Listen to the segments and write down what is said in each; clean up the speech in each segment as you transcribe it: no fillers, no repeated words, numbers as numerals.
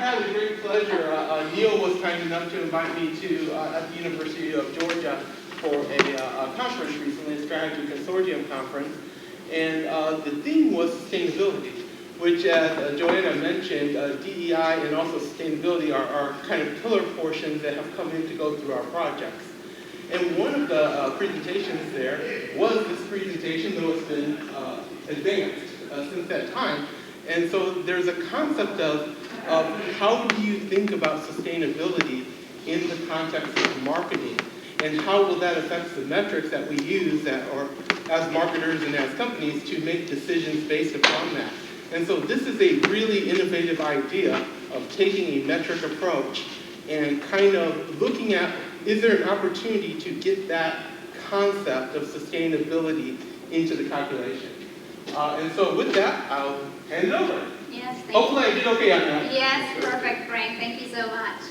had the great pleasure. Neil was kind enough to invite me to at the University of Georgia for a conference recently, a strategy consortium conference, and the theme was sustainability, which, as Joanna mentioned, DEI and also sustainability are kind of pillar portions that have come in to go through our projects. And one of the presentations there was this presentation, though it's been advanced since that time. And so there's a concept of how do you think about sustainability in the context of marketing, and how will that affect the metrics that we use or as marketers and as companies to make decisions based upon that. And so this is a really innovative idea of taking a metric approach and kind of looking at, is there an opportunity to get that concept of sustainability into the calculation? And so with that, I'll hand it over. Yes, thank Hopefully you. I did okay on that. Yes, perfect, Frank. Thank you so much.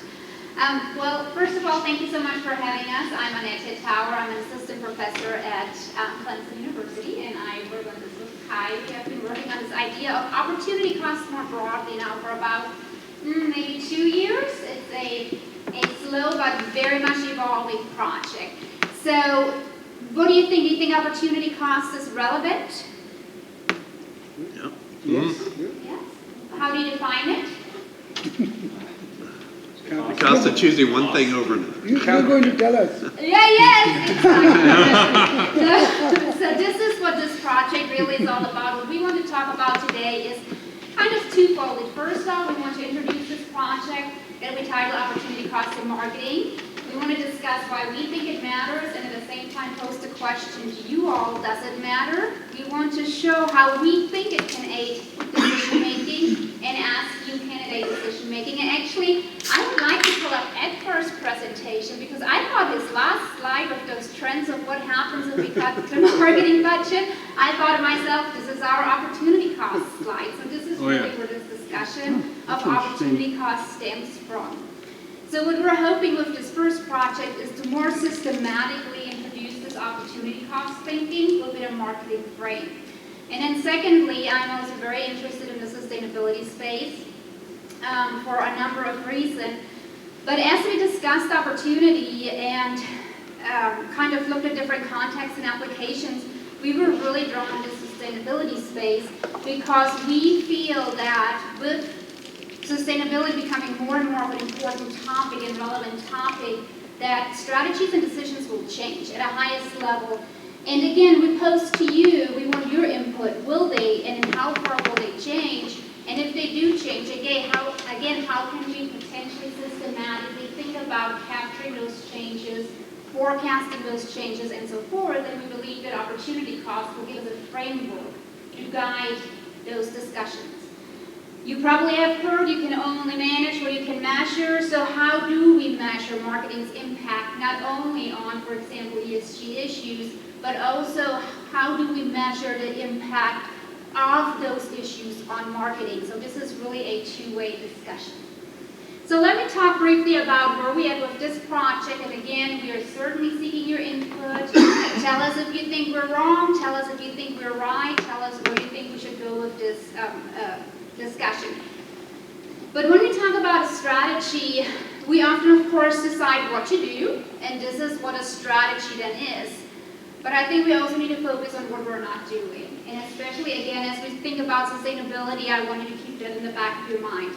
Well, first of all, thank you so much for having us. I'm Annette Towers. I'm an assistant professor at Clemson University, and I work on this with Kai. We have been working on this idea of opportunity costs more broadly now for about maybe 2 years. It's a slow but very much evolving project. So, what do you think? Do you think opportunity cost is relevant? Yeah. Yes. Yes. How do you define it? The cost of choosing one thing over another. You're going to tell us. Yes, exactly. So this is what this project really is all about. What we want to talk about today is kind of twofold. First off, we want to introduce this project that we title Opportunity Cost in Marketing. We want to discuss why we think it matters, and at the same time pose the question to you all, does it matter? We want to show how we think it can aid decision making and ask you candidate decision making. And actually, I would like to pull up Ed's first presentation, because I thought his last slide of those trends of what happens if we cut the marketing budget, I thought to myself, this is our opportunity cost slide. So this is really where this discussion of opportunity cost stems from. So what we're hoping with this first project is to more systematically introduce this opportunity cost thinking within a marketing frame. And then secondly, I'm also very interested in the sustainability space for a number of reasons. But as we discussed opportunity and kind of looked at different contexts and applications, we were really drawn to the sustainability space because we feel that with sustainability becoming more and more of an important topic and relevant topic, that strategies and decisions will change at a highest level. And again, we pose to you, we want your input. Will they, and in how far will they change? And if they do change, again, how can we potentially systematically think about capturing those changes, forecasting those changes, and so forth? And we believe that opportunity cost will give us a framework to guide those discussions. You probably have heard you can only manage what you can measure. So how do we measure marketing's impact, not only on, for example, ESG issues, but also how do we measure the impact of those issues on marketing? So this is really a two-way discussion. So let me talk briefly about where we are with this project. And again, we are certainly seeking your input. Tell us if you think we're wrong. Tell us if you think we're right. Tell us where you think we should go with this discussion. But when we talk about a strategy, we often, of course, decide what to do, and this is what a strategy then is. But I think we also need to focus on what we're not doing. And especially, again, as we think about sustainability, I want you to keep that in the back of your mind.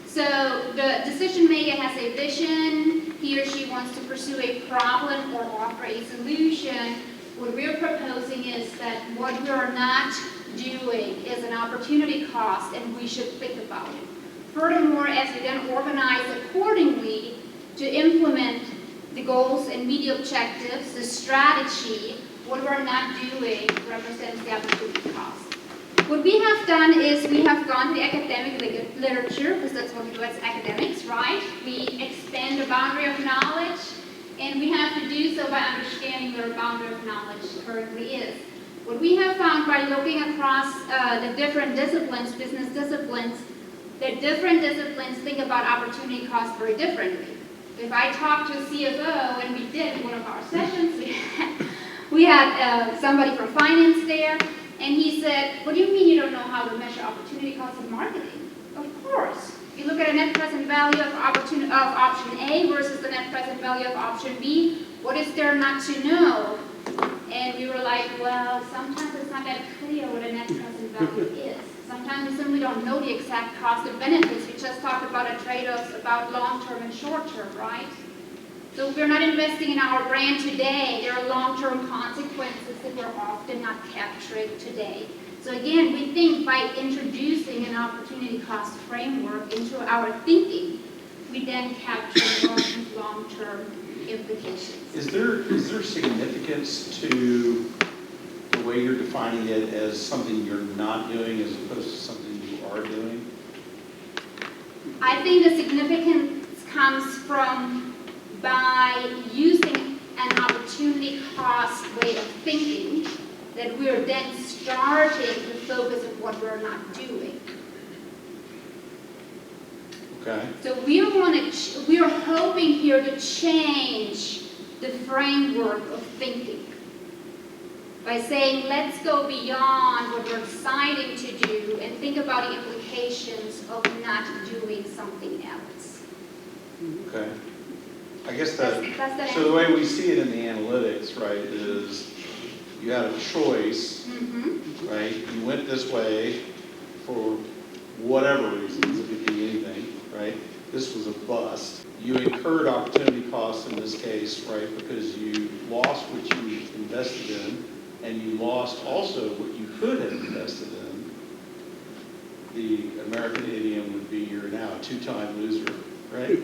So the decision maker has a vision. He or she wants to pursue a problem or offer a solution. What we're proposing is that what we are not doing is an opportunity cost, and we should think about it. Furthermore, as we then organize accordingly to implement the goals and meet the objectives, the strategy, what we're not doing represents the opportunity cost. What we have done is we have gone to the academic literature, because that's what we do as academics, right? We expand the boundary of knowledge, and we have to do so by understanding where the boundary of knowledge currently is. What we have found by looking across the different disciplines, business disciplines, that different disciplines think about opportunity cost very differently. If I talk to a CFO, and we did in one of our sessions, we had somebody from finance there, and he said, what do you mean you don't know how to measure opportunity cost in marketing? Of course. If you look at a net present value of option A versus the net present value of option B, what is there not to know? And we were like, well, sometimes it's not that clear what a net present value is. Sometimes we simply don't know the exact cost and benefits. We just talked about a trade-offs about long-term and short-term, right? So if we're not investing in our brand today, there are long-term consequences that we're often not capturing today. So again, we think by introducing an opportunity cost framework into our thinking, we then capture long-term implications. Is there significance to the way you're defining it as something you're not doing as opposed to something you are doing? I think the significance comes from by using an opportunity cost way of thinking, that we're then starting the focus of what we're not doing. Okay. So we're hoping here to change the framework of thinking by saying, let's go beyond what we're deciding to do and think about the implications of not doing something else. Okay. I guess Does that so the way we see it in the analytics, right, is you had a choice, right? You went this way for whatever reasons, it could be anything, right? This was a bust. You incurred opportunity costs in this case, right, because you lost what you invested in, and you lost also what you could have invested in. The American idiom would be you're now a two-time loser, right?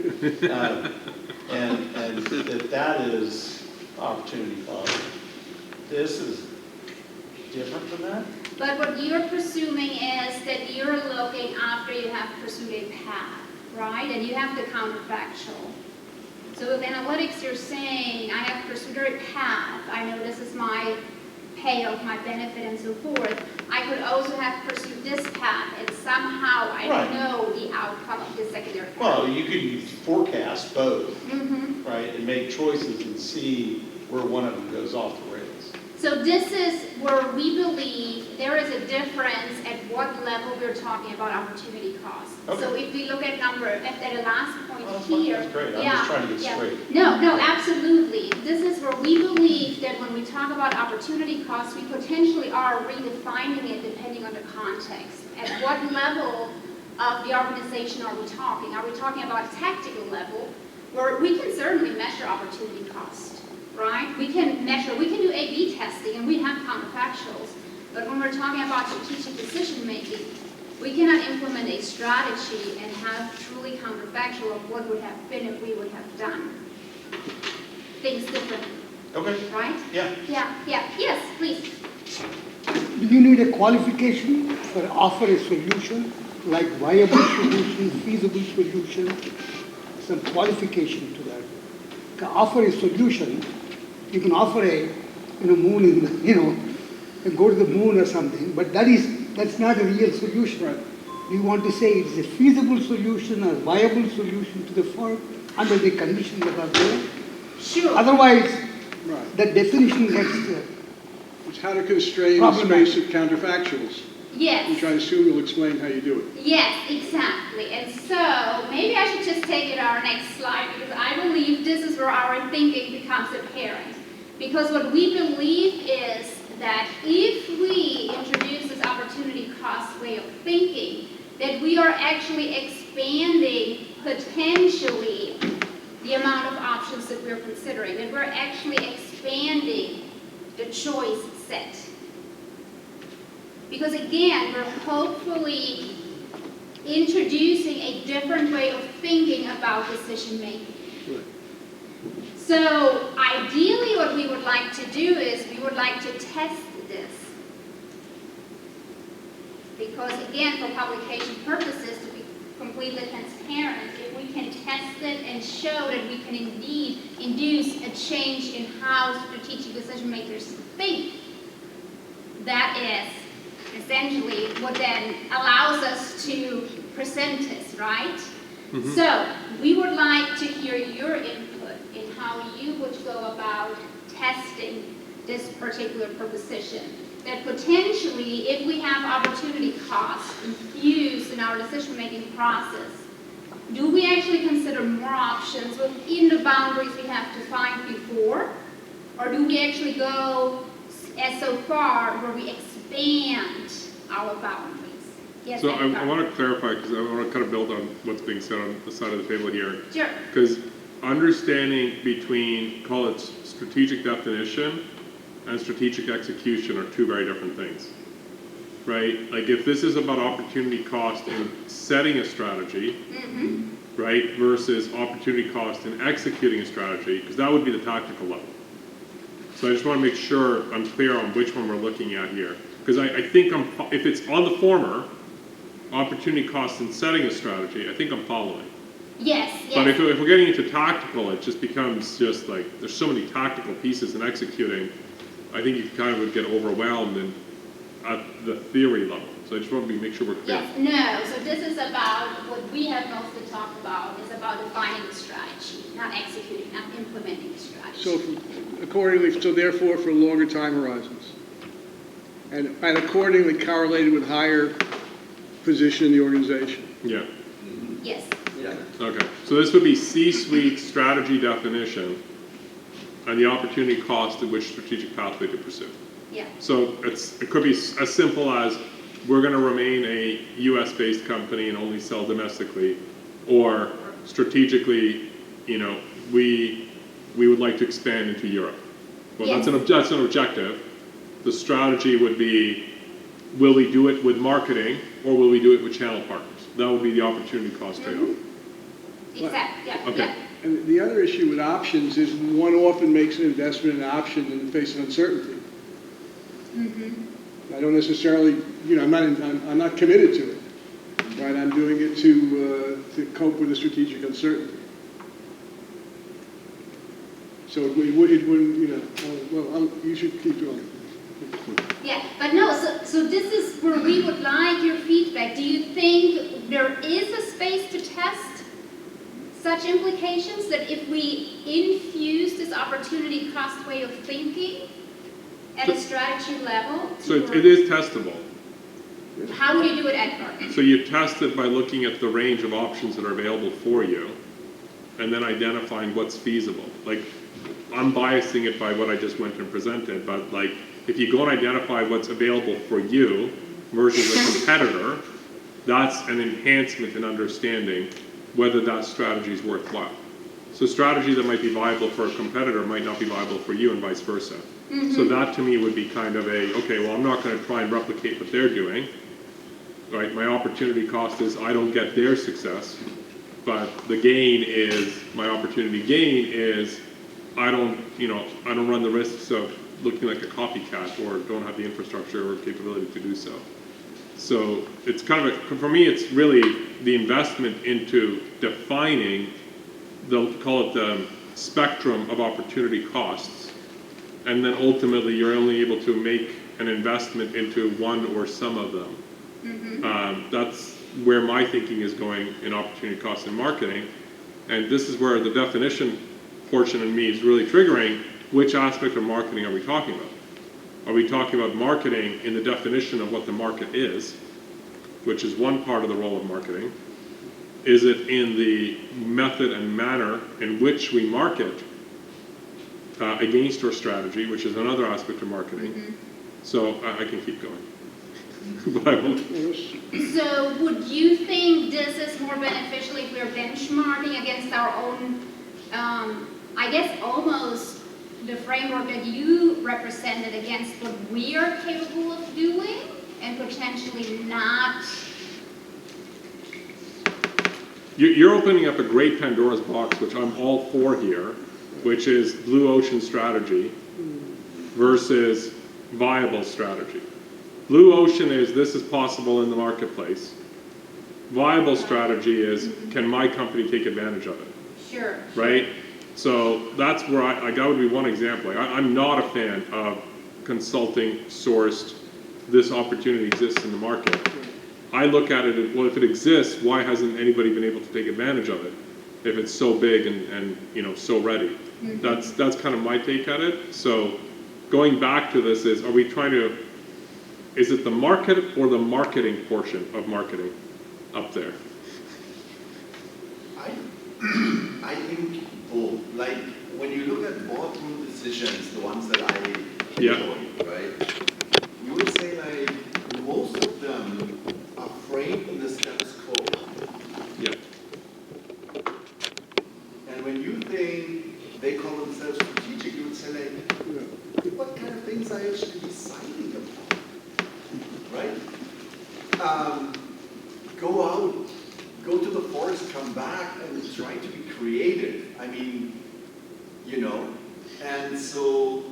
And that is opportunity cost. This is different from that? But what you're presuming is that you're looking after you have pursued a path, right? And you have the counterfactual. So with analytics, you're saying, I have pursued a path. I know this is my payoff, my benefit, and so forth. I could also have pursued this path, and somehow I Right. know the outcome of the secondary path. Well, you could forecast both, right, and make choices and see where one of them goes off the rails. So this is where we believe there is a difference at what level we're talking about opportunity cost. Okay. So if we look at the last point Well, that's fine. here. That's great. I'm just trying to get straight. No, absolutely. This is where we believe that when we talk about opportunity costs, we potentially are redefining it depending on the context. At what level of the organization are we talking? Are we talking about a tactical level where we can certainly measure opportunity cost, right? We can do A/B testing and we have counterfactuals. But when we're talking about strategic decision making, we cannot implement a strategy and have truly counterfactual of what would have been if we would have done things differently, Okay. right? Yeah. Yes, please. Do you need a qualification for offer a solution, like viable solution, feasible solution, some qualification to that? To offer a solution, you can offer a moon in, go to the moon or something, but that's not a real solution. Right. You want to say it's a feasible solution or viable solution to the firm under the conditions that are there. Sure. Otherwise, Right. the definition gets It's how to constrain the Problematic. space of counterfactuals, Yes. which I assume you'll explain how you do it. Yes, exactly. And so maybe I should just take it to our next slide because I believe this is where our thinking becomes apparent. Because what we believe is that if we introduce this opportunity cost way of thinking, that we are actually expanding potentially the amount of options that we're considering, that we're actually expanding the choice set. Because again, we're hopefully introducing a different way of thinking about decision making. Right. So ideally what we would like to do is we would like to test this. Because again, for publication purposes, to be completely transparent, if we can test it and show that we can indeed induce a change in how strategic decision makers think, that is essentially what then allows us to present this, right? So we would like to hear your input in how you would go about testing this particular proposition. That potentially, if we have opportunity costs infused in our decision-making process, do we actually consider more options within the boundaries we have defined before? Or do we actually go as so far where we expand our boundaries? Yes, So I Edgar. want to clarify, because I want to kind of build on what's being said on the side of the table here. Sure. Because understanding between, call it strategic definition and strategic execution are two very different things, right? Like if this is about opportunity cost in setting a strategy, right, versus opportunity cost in executing a strategy, because that would be the tactical level. So I just want to make sure I'm clear on which one we're looking at here. Because I think if it's on the former, opportunity cost in setting a strategy, I think I'm following. Yes, yes. But if we're getting into tactical, it just becomes just like, there's so many tactical pieces in executing, I think you kind of would get overwhelmed at the theory level. So I just want to make sure we're clear. Yes, no, so this is about, what we have mostly talked about is about defining the strategy, not executing, not implementing the strategy. So accordingly, so therefore for longer time horizons. And accordingly correlated with higher position in the organization. Yeah. Yes, Okay. So this would be C-suite strategy definition and the opportunity cost at which strategic pathway to pursue. yeah, So it could be as simple as we're going to remain a U.S.-based company and only sell domestically, or strategically, you know, we would like to expand into Europe. Well, Yes. that's an objective. The strategy would be, will we do it with marketing or will we do it with channel partners? That would be the opportunity cost trade-off. exactly, yeah, Okay. yeah. And the other issue with options is one often makes an investment in an option in the face of uncertainty. I don't necessarily, you know, I'm not committed to it, right? I'm doing it to cope with the strategic uncertainty. So it wouldn't, you know, you should keep going. Yeah, but no, so this is where we would like your feedback. Do you think there is a space to test such implications, that if we infuse this opportunity cost way of thinking at a strategy level? So it is testable. How would you do it, Edgar? So you test it by looking at the range of options that are available for you and then identifying what's feasible. Like, I'm biasing it by what I just went and presented, but like, if you go and identify what's available for you versus a competitor, that's an enhancement in understanding whether that strategy is worthwhile. So strategy that might be viable for a competitor might not be viable for you and vice versa. So that to me would be kind of a, okay, well, I'm not going to try and replicate what they're doing, right? My opportunity cost is I don't get their success, but the gain is, my opportunity gain is I don't run the risks of looking like a copycat or don't have the infrastructure or capability to do so. So it's kind of for me, it's really the investment into defining call it the spectrum of opportunity costs. And then ultimately you're only able to make an investment into one or some of them. That's where my thinking is going in opportunity costs in marketing. And this is where the definition portion in me is really triggering. Which aspect of marketing are we talking about? Are we talking about marketing in the definition of what the market is, which is one part of the role of marketing? Is it in the method and manner in which we market against our strategy, which is another aspect of marketing? So I can keep going. But I won't. So would you think this is more beneficial if we're benchmarking against our own, I guess almost the framework that you represented against what we are capable of doing and potentially not? You're opening up a great Pandora's box, which I'm all for here, which is blue ocean strategy versus viable strategy. Blue ocean is this is possible in the marketplace. Viable strategy is can my company take advantage of it? Sure. Right? So that's where that would be one example. I'm not a fan of consulting sourced, this opportunity exists in the market. I look at it as, well, if it exists, why hasn't anybody been able to take advantage of it? If it's so big and you know, so ready. That's kind of my take at it. So going back to this is, are we trying to, is it the market or the marketing portion of marketing up there? I think both. Like, when you look at boardroom decisions, the ones that I Yeah. enjoy, right? You would say like, most of them are framed in the status quo. Yeah. And when you think they call themselves strategic, you would say like, what kind of things are you actually deciding upon, right? Go out, go to the forest, come back, and try to be creative. I mean, you know, and so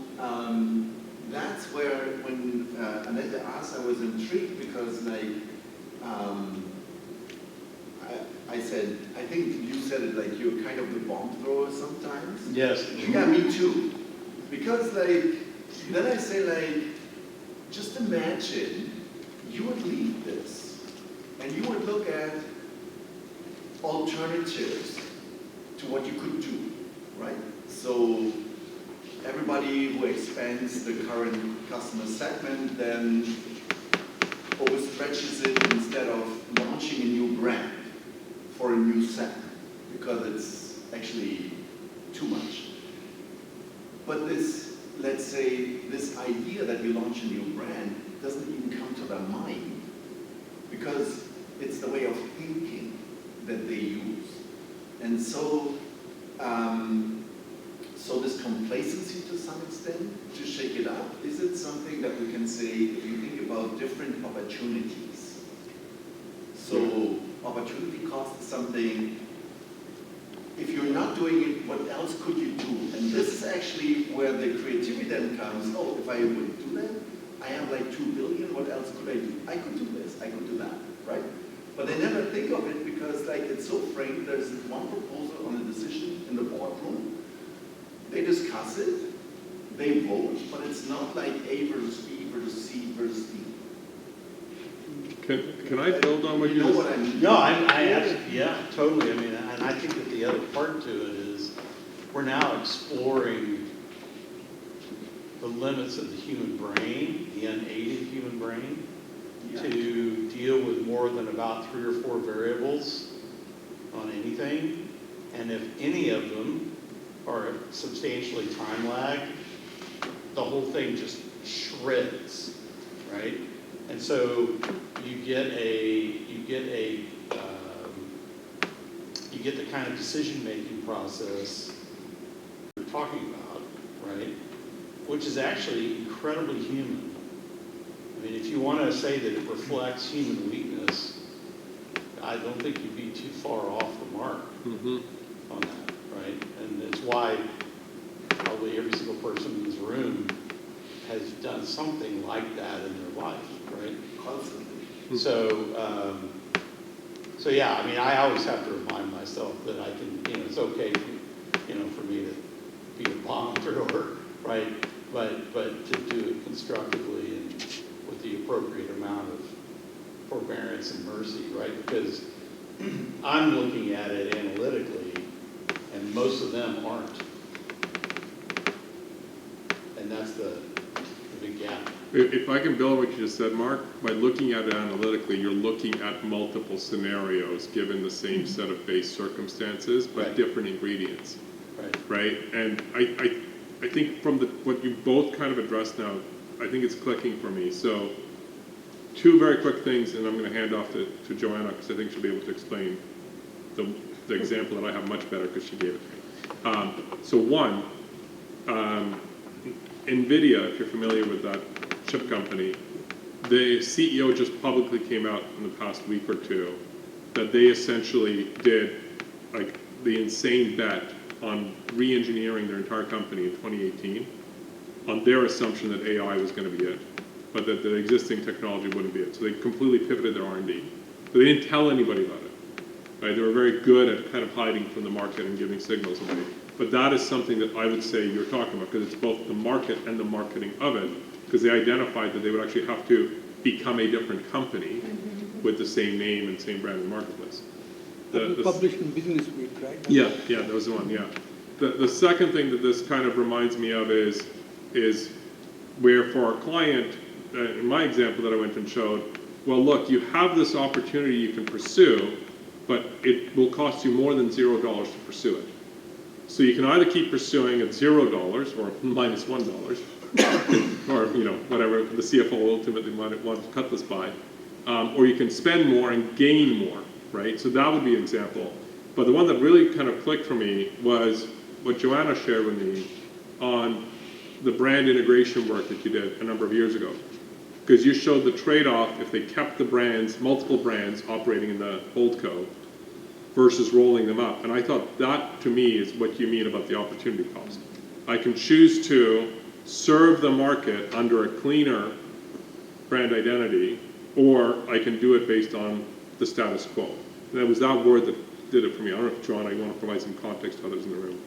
that's where when Annette asked, I was intrigued because like, I said, I think you said it like you're kind of the bomb thrower sometimes. Yes. Yeah, me too. Because like, then I say like, just imagine you would leave this and you would look at alternatives to what you could do, right? So everybody who expands the current customer segment then overstretches it instead of launching a new brand for a new segment because it's actually too much. But this, let's say, this idea that we launch a new brand doesn't even come to their mind because it's the way of thinking that they use. And so, so this complacency to some extent, to shake it up, is it something that we can say, if you think about different opportunities? So opportunity cost is something, if you're not doing it, what else could you do? And this is actually where the creativity then comes, oh, if I would do that, I have like 2 billion, what else could I do? I could do this, I could do that, right? But they never think of it because like it's so framed, there's one proposal on a decision in the boardroom, they discuss it, they vote, but it's not like A versus B versus C versus D. Can I build on what you know just what I mean? No, yeah, totally. I mean, and I think that the other part to it is we're now exploring the limits of the human brain, the unaided human brain, to deal with more than about 3 or 4 variables on anything. And if any of them are substantially time lagged, the whole thing just shreds, right? And so you get the kind of decision-making process we're talking about, right? Which is actually incredibly human. I mean, if you want to say that it reflects human weakness, I don't think you'd be too far off the mark on that, right? And it's why probably every single person in this room has done something like that in their life, right? Constantly. So yeah, I mean, I always have to remind myself that I can, it's okay, for me to be a bomb thrower, right? But to do it constructively and with the appropriate amount of forbearance and mercy, right? Because I'm looking at it analytically, and most of them aren't. And that's the big gap. If I can build on what you just said, Mark, by looking at it analytically, you're looking at multiple scenarios given the same set of base circumstances, but different ingredients. Right? And I think from what you both kind of addressed now, I think it's clicking for me. So 2 very quick things, and I'm going to hand off to Joanna because I think she'll be able to explain the example that I have much better because she gave it to me. So one, NVIDIA, if you're familiar with that chip company, the CEO just publicly came out in the past week or 2 that they essentially did like the insane bet on re-engineering their entire company in 2018 on their assumption that AI was going to be it, but that the existing technology wouldn't be it. So they completely pivoted their R&D. But they didn't tell anybody about it. Right? They were very good at kind of hiding from the market and giving signals away. But that is something that I would say you're talking about because it's both the market and the marketing of it, because they identified that they would actually have to become a different company with the same name and same brand in the marketplace. Published in Business Week, right? Yeah, that was the one, yeah. The second thing that this kind of reminds me of is where for our client, in my example that I went and showed, well, look, you have this opportunity you can pursue, but it will cost you more than $0 to pursue it. So you can either keep pursuing at $0 or minus $1, or whatever the CFO ultimately might want to cut this by, or you can spend more and gain more, right? So that would be an example. But the one that really kind of clicked for me was what Joanna shared with me on the brand integration work that you did a number of years ago. Because you showed the trade-off if they kept the brands, multiple brands operating in the holdco versus rolling them up. And I thought that, to me, is what you mean about the opportunity cost. I can choose to serve the market under a cleaner brand identity, or I can do it based on the status quo. And it was that word that did it for me. I don't know if, Joanna, you want to provide some context to others in the room.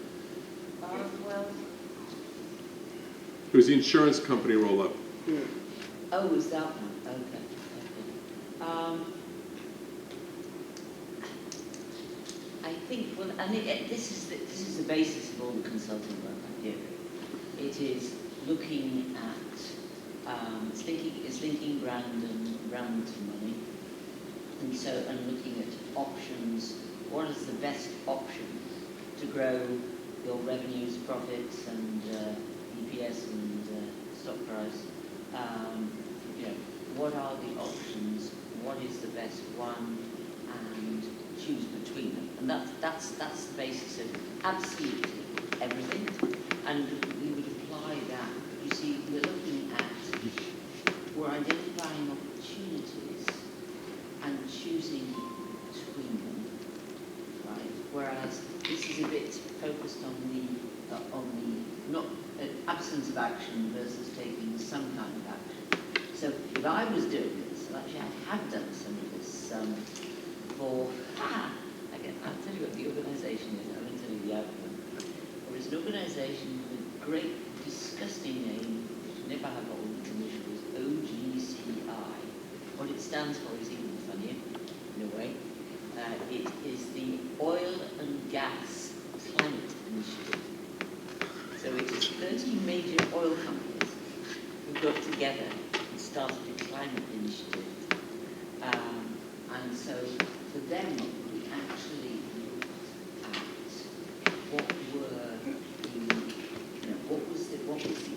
Well, It was the insurance company roll-up. oh, is that one? Okay. I think, well, and this is the basis of all the consulting work I do. It is looking at, it's linking brand to money, and looking at options. What is the best option to grow your revenues, profits, and EPS and stock price? What are the options? What is the best one? And choose between them. And that's the basis of absolutely everything. And we would apply that. You see, we're identifying opportunities and choosing between them, right? Whereas this is a bit focused on the not absence of action versus taking some kind of action. So if I was doing this, and actually I have done some of this I'll tell you what the organisation is, I won't tell you the outcome. It's an organisation with a great, disgusting name, which never have all the initials, OGCI. What it stands for is even funnier, in a way. It is the Oil and Gas Climate Initiative. So it is 30 major oil companies who got together and started a climate initiative. And so for them, we actually looked at what was the potential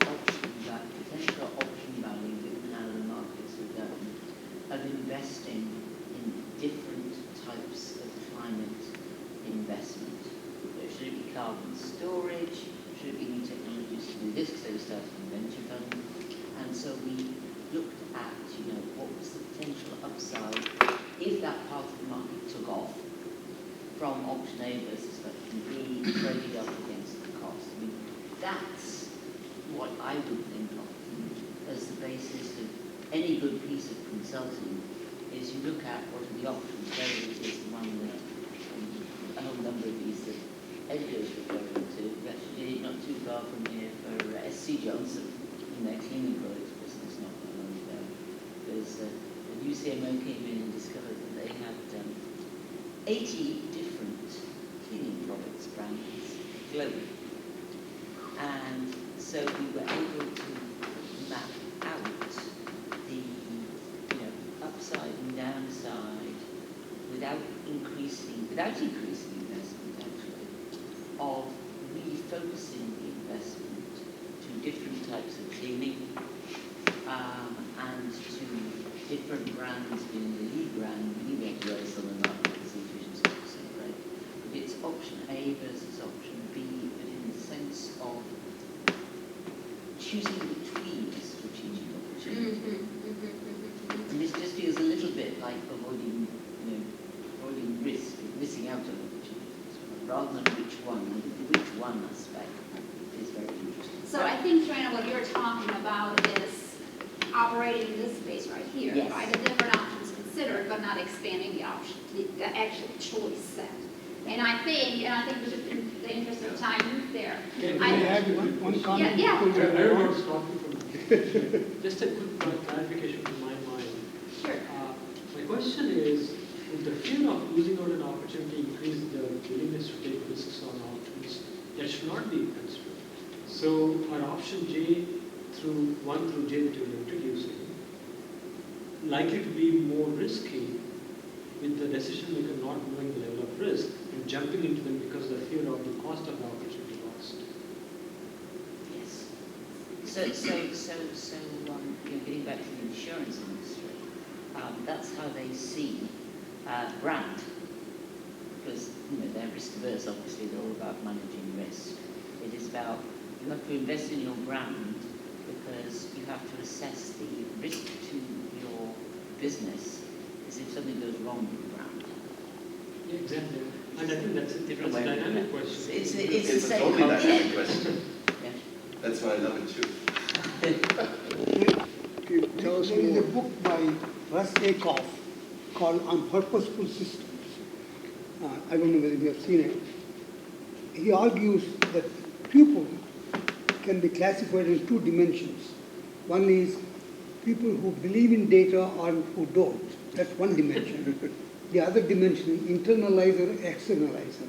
option value given how the markets are going of investing in different types of climate investment. Should it be carbon storage? Should it be new technologies to do this? So we started a venture fund. And so we looked at, what was the potential upside if that part of the market took off from option A versus option B, traded up against the cost. I mean, that's what I would think of as the basis of any good piece of consulting, is you look at what are the options, whether it is the one that a whole number of these that editors referring to. We actually did it not too far from here for SC Johnson in their cleaning products business not that long ago. Because the UCMO came in and discovered that they had 80 different cleaning products brands globally. And so we were able to map out the upside and downside without increasing investment actually, of really focusing the investment to different types of cleaning and to different brands being the lead brand. We went to raise them and that because the efficiency was so great. But it's option A versus option B, but in the sense of choosing between strategic opportunities. And this just feels a little bit like avoiding risk, missing out on opportunities, rather than which one. The which one aspect is very interesting. So I think, Joanna, what you're talking about is operating in this space right here, Yes. right? The different options considered, but not expanding the option, the actual choice set. And I think with the interest of time there. Can I add one comment? Yeah. before we I move on? was talking from just a quick clarification from my mind. Sure. My question is, would the fear of losing out an opportunity increase the willingness to take risks on options that should not be considered? So our option J through J that you're introducing, likely to be more risky with the decision maker not knowing the level of risk and jumping into them because of the fear of the cost of the opportunity lost. Yes. So, getting back to the insurance industry, that's how they see brand. Because, they're risk averse, obviously, they're all about managing risk. It is about, you have to invest in your brand because you have to assess the risk to your business as if something goes wrong with the brand. Yeah, exactly. And I think that's a Different that's a way of dynamic looking at it. question. It's the It's a same totally concept. dynamic question. Yeah. That's why I love it too. Can you tell us There is a more? book by Russ Akoff called On Purposeful Systems. I don't know whether you have seen it. He argues that people can be classified in two dimensions. One is people who believe in data or who don't. That's one dimension. The other dimension is internalizer, externalizer.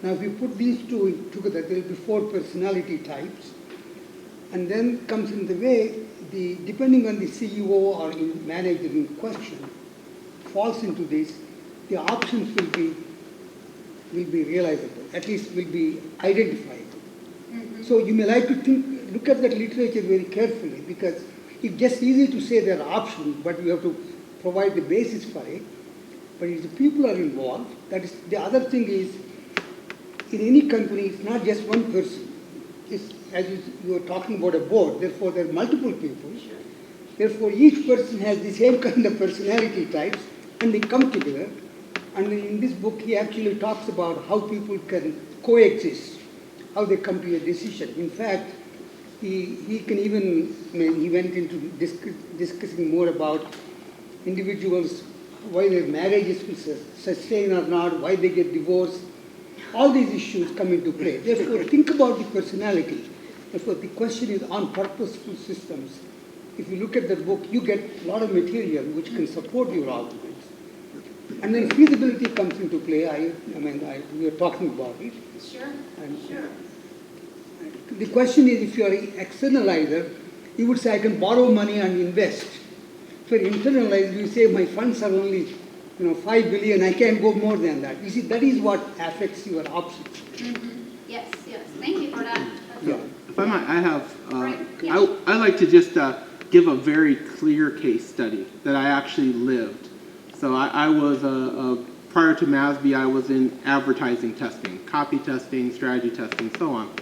Now, if you put these two together, there will be 4 personality types. And then comes in the way, depending on the CEO or manager in question, falls into this, the options will be realizable, at least will be identifiable. So you may like to look at that literature very carefully, because it's just easy to say there are options, but you have to provide the basis for it. But if the people are involved, that is, the other thing is, in any company, it's not just one person. It's, as you are talking about a board, therefore there are multiple people. Therefore, each person has the same kind of personality types, and they come together. And in this book, he actually talks about how people can coexist, how they come to a decision. In fact, he can even, he went into discussing more about individuals, why their marriages will sustain or not, why they get divorced. All these issues come into play. Therefore, think about the personality. Therefore, the question is on purposeful systems. If you look at the book, you get a lot of material which can support your arguments. And then feasibility comes into play. We are talking about it. Sure, And sure. the question is, if you are an externalizer, you would say, I can borrow money and invest. If you are internalizer, you say, my funds are only 5 billion, I can't go more than that. You see, that is what affects your options. Yes, thank you for that. Yeah. If I might, I have, Right, yeah. I like to just give a very clear case study that I actually lived. So I was, prior to MASB, I was in advertising testing, copy testing, strategy testing, so on.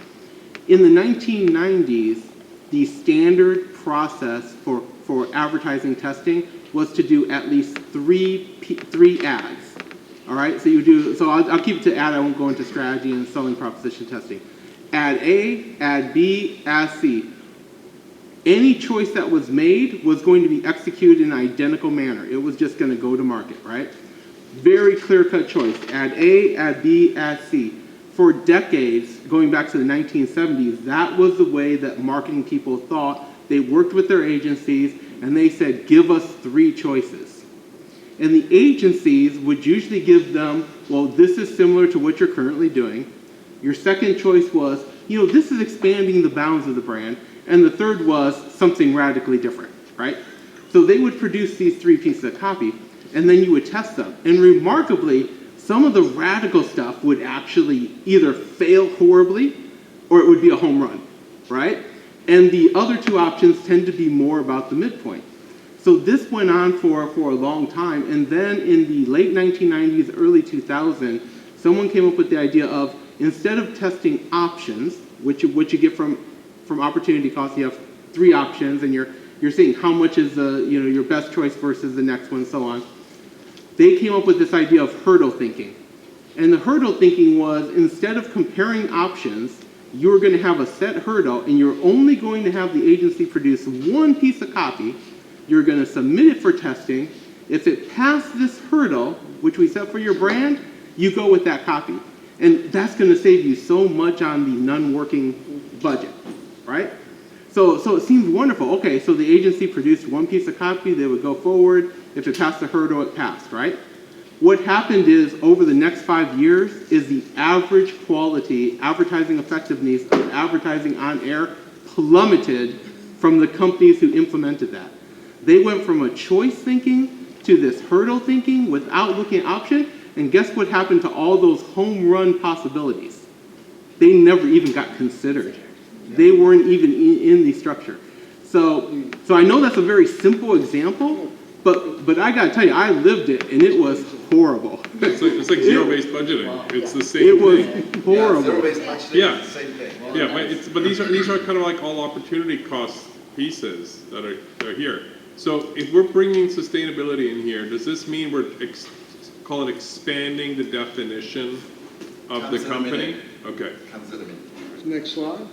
In the 1990s, the standard process for advertising testing was to do at least three ads. All right, so you do, so I'll keep it to ad, I won't go into strategy and selling proposition testing. Ad A, ad B, ad C. Any choice that was made was going to be executed in an identical manner. It was just going to go to market, right? Very clear-cut choice. Ad A, ad B, ad C. For decades, going back to the 1970s, that was the way that marketing people thought. They worked with their agencies, and they said, give us 3 choices. And the agencies would usually give them, well, this is similar to what you're currently doing. Your second choice was, this is expanding the bounds of the brand. And the third was something radically different, right? So they would produce these 3 pieces of copy, and then you would test them. And remarkably, some of the radical stuff would actually either fail horribly, or it would be a home run, right? And the other 2 options tend to be more about the midpoint. So this went on for a long time, and then in the late 1990s, early 2000s, someone came up with the idea of, instead of testing options, which you get from opportunity cost, you have 3 options, and you're seeing how much is your best choice versus the next one, and so on. They came up with this idea of hurdle thinking. And the hurdle thinking was, instead of comparing options, you're going to have a set hurdle, and you're only going to have the agency produce 1 piece of copy. You're going to submit it for testing. If it passed this hurdle, which we set for your brand, you go with that copy. And that's going to save you so much on the non-working budget, right? So it seems wonderful. Okay, so the agency produced 1 piece of copy. They would go forward. If it passed the hurdle, it passed, right? What happened is, over the next 5 years, is the average quality, advertising effectiveness of advertising on air plummeted from the companies who implemented that. They went from a choice thinking to this hurdle thinking without looking at option, and guess what happened to all those home run possibilities? They never even got considered. They weren't even in the structure. So I know that's a very simple example, but I gotta tell you, I lived it, and it was horrible. It's like zero-based budgeting. It's the same It was thing. horrible. Zero-based budgeting Yeah. is the same thing. Yeah, but these are kind of like all opportunity cost pieces that are here. So if we're bringing sustainability in here, does this mean we're call it expanding the definition of the Comes in a company? minute. Okay. Comes in a minute. Next slide.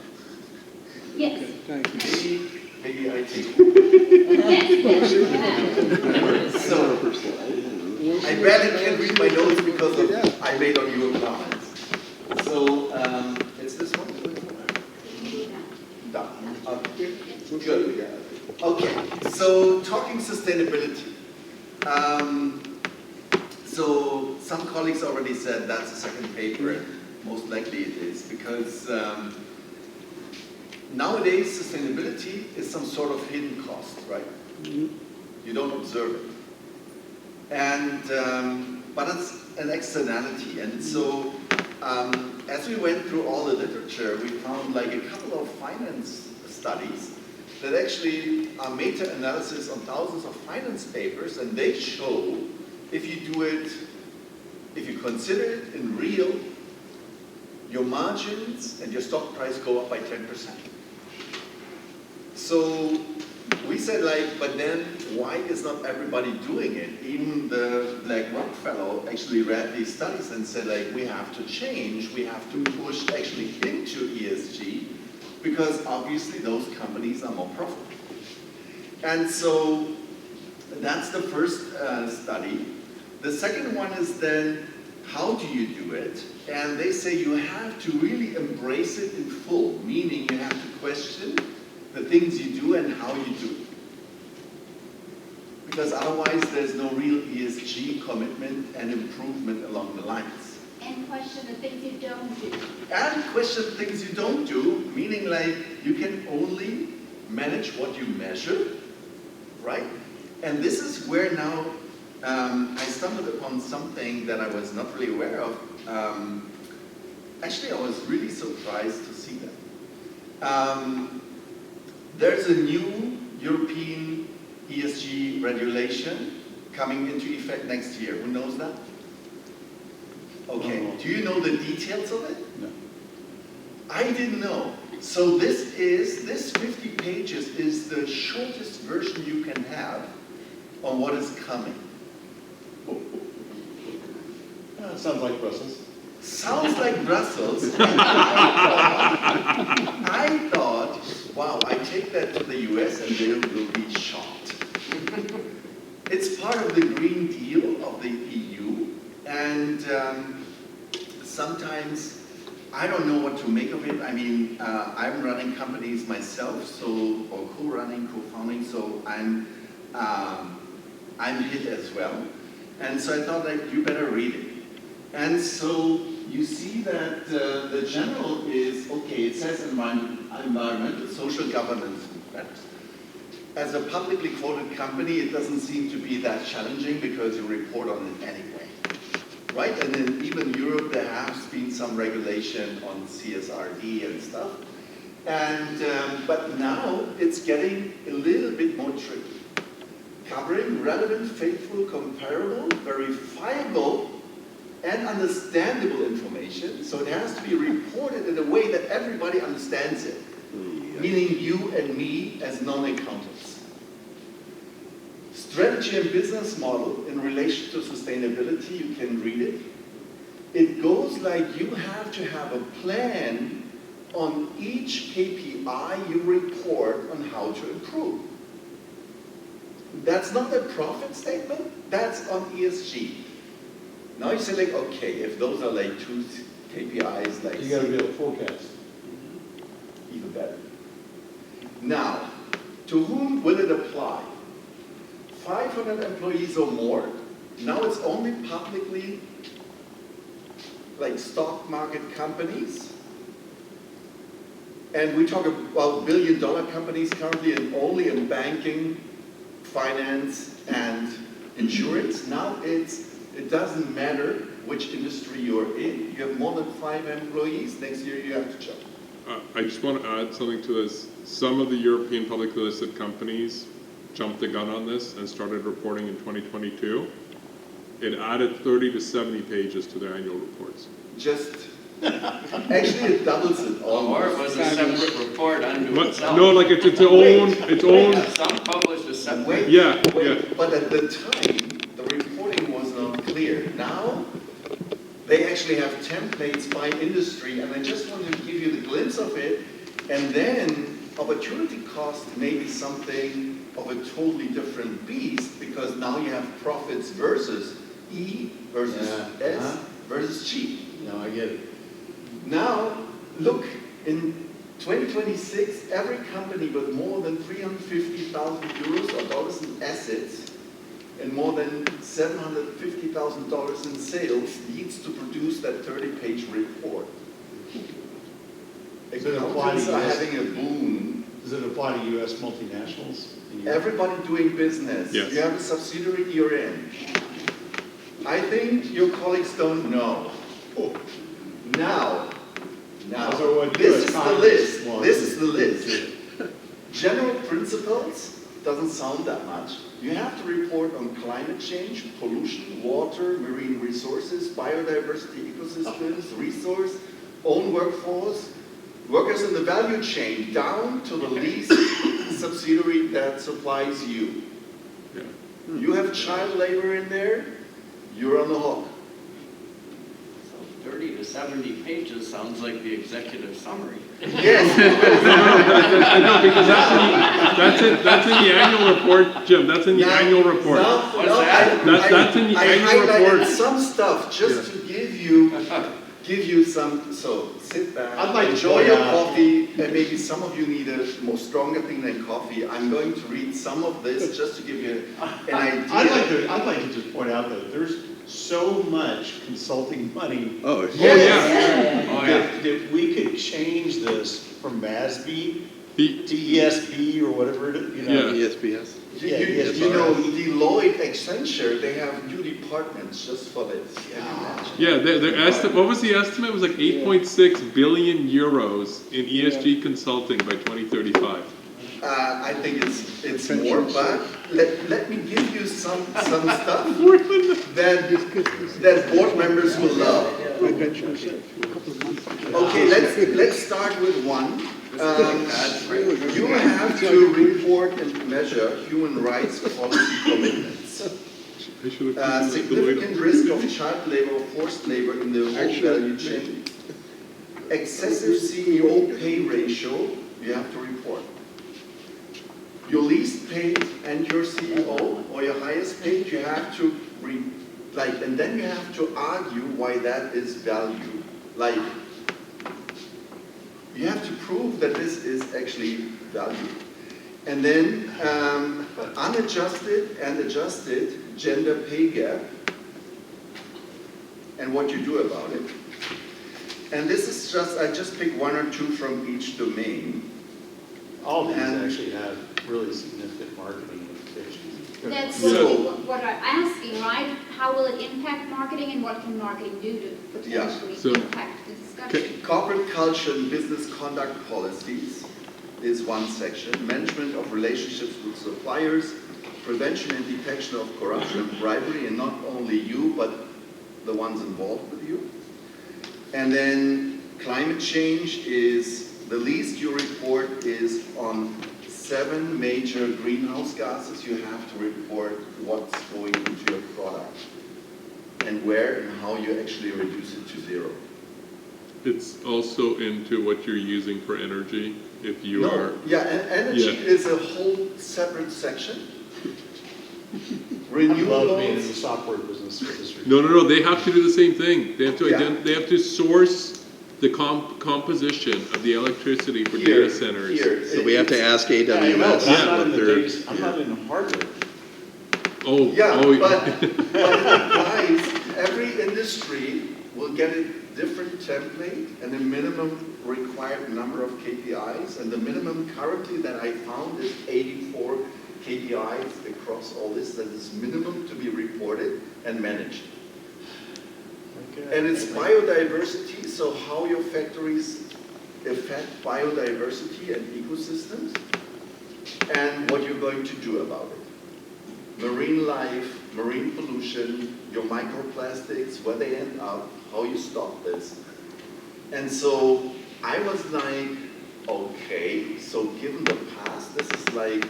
Yes, Thank you. Maybe I take. yes, yes. So, I barely can read my notes because of, I made on your comments. So, it's this one? Done. Okay. Good. Okay, so talking sustainability. So some colleagues already said that's the second paper, and most likely it is, because nowadays sustainability is some sort of hidden cost, right? You don't observe it. And, but it's an externality. And so as we went through all the literature, we found like a couple of finance studies that actually are meta-analysis on thousands of finance papers, and they show if you do it, if you consider it in real, your margins and your stock price go up by 10%. So we said like, but then why is not everybody doing it? Even the BlackRock fellow actually read these studies and said like, we have to change, we have to push actually into ESG, because obviously those companies are more profitable. And so that's the first study. The second one is then, how do you do it? And they say you have to really embrace it in full, meaning you have to question the things you do and how you do it. Because otherwise there's no real ESG commitment and improvement along the lines. And question the things you don't do. And question things you don't do, meaning like you can only manage what you measure, right? And this is where now I stumbled upon something that I was not really aware of. Actually, I was really surprised to see that. There's a new European ESG regulation coming into effect next year. Who knows that? Okay. Do you know the details of it? No. I didn't know. So this 50 pages is the shortest version you can have on what is coming. Sounds like Brussels. Sounds like Brussels. I thought, wow, I take that to the US and they will be shocked. It's part of the Green Deal of the EU, and sometimes I don't know what to make of it. I mean, I'm running companies myself, so, or co-running, co-founding, so I'm hit as well. And so I thought, like, you better read it. And so you see that the general is, okay, it says environmental, social governance matters. As a publicly quoted company, it doesn't seem to be that challenging because you report on it anyway, right? And in even Europe, there has been some regulation on CSRD and stuff. And, but now it's getting a little bit more tricky. Covering relevant, faithful, comparable, verifiable, and understandable information, so it has to be reported in a way that everybody understands it, meaning you and me as non-accountants. Strategy and business model in relation to sustainability, you can read it. It goes like you have to have a plan on each KPI you report on how to improve. That's not a profit statement, that's on ESG. Now you say like, okay, if those are like two KPIs, like You gotta be able to forecast. even better. Now, to whom will it apply? 500 employees or more. Now it's only publicly, like stock market companies. And we talk about billion-dollar companies currently, and only in banking, finance, and insurance. Now it doesn't matter which industry you're in. You have more than 5 employees, next year you have to jump. I just want to add something to this. Some of the European publicly listed companies jumped the gun on this and started reporting in 2022. It added 30 to 70 pages to their annual reports. Actually it doubles it Or it almost. was a separate report unto But, itself. no, like it's its own, Yeah, some published a separate. Wait, Yeah, wait, yeah. but at the time, the reporting was not clear. Now, they actually have templates by industry, and I just want to give you the glimpse of it. And then, opportunity cost may be something of a totally different beast, because now you have profits versus E versus S versus G. No, I get it. Now, look, in 2026, every company with more than 350,000 euros or dollars in assets and more than $750,000 in sales needs to produce that 30-page report. Does it apply to Accountants are US? having a boom. Does it apply to US multinationals? Everybody doing business. Yes. You have a subsidiary you're in. I think your colleagues don't know. Now, So what this US is the Congress list. wants This is- is the list. General principles doesn't sound that much. You have to report on climate change, pollution, water, marine resources, biodiversity, ecosystems, resource, own workforce, workers in the value chain, down to the least subsidiary that supplies you. Yeah. You have child labor in there, you're on the hook. So 30 to 70 pages sounds like the executive summary. Yes. No, because that's in the annual report, Jim, that's in the annual report. What's that? That's in the annual I highlighted report. some stuff just to give you some, so sit back, I'd like to enjoy point your out- coffee, and maybe some of you need a more stronger thing than coffee. I'm going to read some of this just to give you an idea. I'd like to just point out that there's so much consulting money Oh, yeah. Oh, yeah. that we could change this from MASB The- to ESB or whatever it is, you know. Yeah. ESPS. You know, Deloitte, Accenture, they have new departments just for this. Can you imagine? Yeah, their estimate, what was the estimate? It was like 8.6 billion euros in ESG consulting by 2035. I think it's more, but let me give you some stuff that board members will love. Okay, let's start with one. You have to report and measure human rights policy commitments. I should have Significant risk of child labor or forced labor in the whole value chain. Excessive CEO pay ratio, you have to report. Your least paid and your CEO, or your highest paid, you have to and then you have to argue why that is value. Like, you have to prove that this is actually value. And then unadjusted and adjusted gender pay gap and what you do about it. And this is I just picked one or two from each domain. All these And- actually have really significant marketing implications. That's Yeah. really what I'm asking, right? How will it impact marketing and what can marketing do to potentially So- impact the discussion? Corporate culture and business conduct policies is one section. Management of relationships with suppliers, prevention and detection of corruption and bribery, and not only you, but the ones involved with you. And then climate change is, the least you report is on 7 major greenhouse gases. You have to report what's going into your product and where and how you actually reduce it to 0. It's also into what you're using for energy, if you are, Yeah, and energy Yeah. is a whole separate section. I love being in the Renewables, software business for this reason. no, they have to do the same thing. They have to Yeah. they have to source the composition of the electricity for Here, data centers. here. So we have to ask Yeah, I know, AWS but I'm not what in the they're. data, I'm not in the hardware. Oh, yeah, oh, but it applies, every industry will get a different template and a minimum required number of KPIs, and the minimum currently that I found is 84 KPIs across all this that is minimum to be reported and managed. And it's biodiversity, so how your factories affect biodiversity and ecosystems, and what you're going to do about it. Marine life, marine pollution, your microplastics, where they end up, how you stop this. And so I was like, okay, so given the past, this is like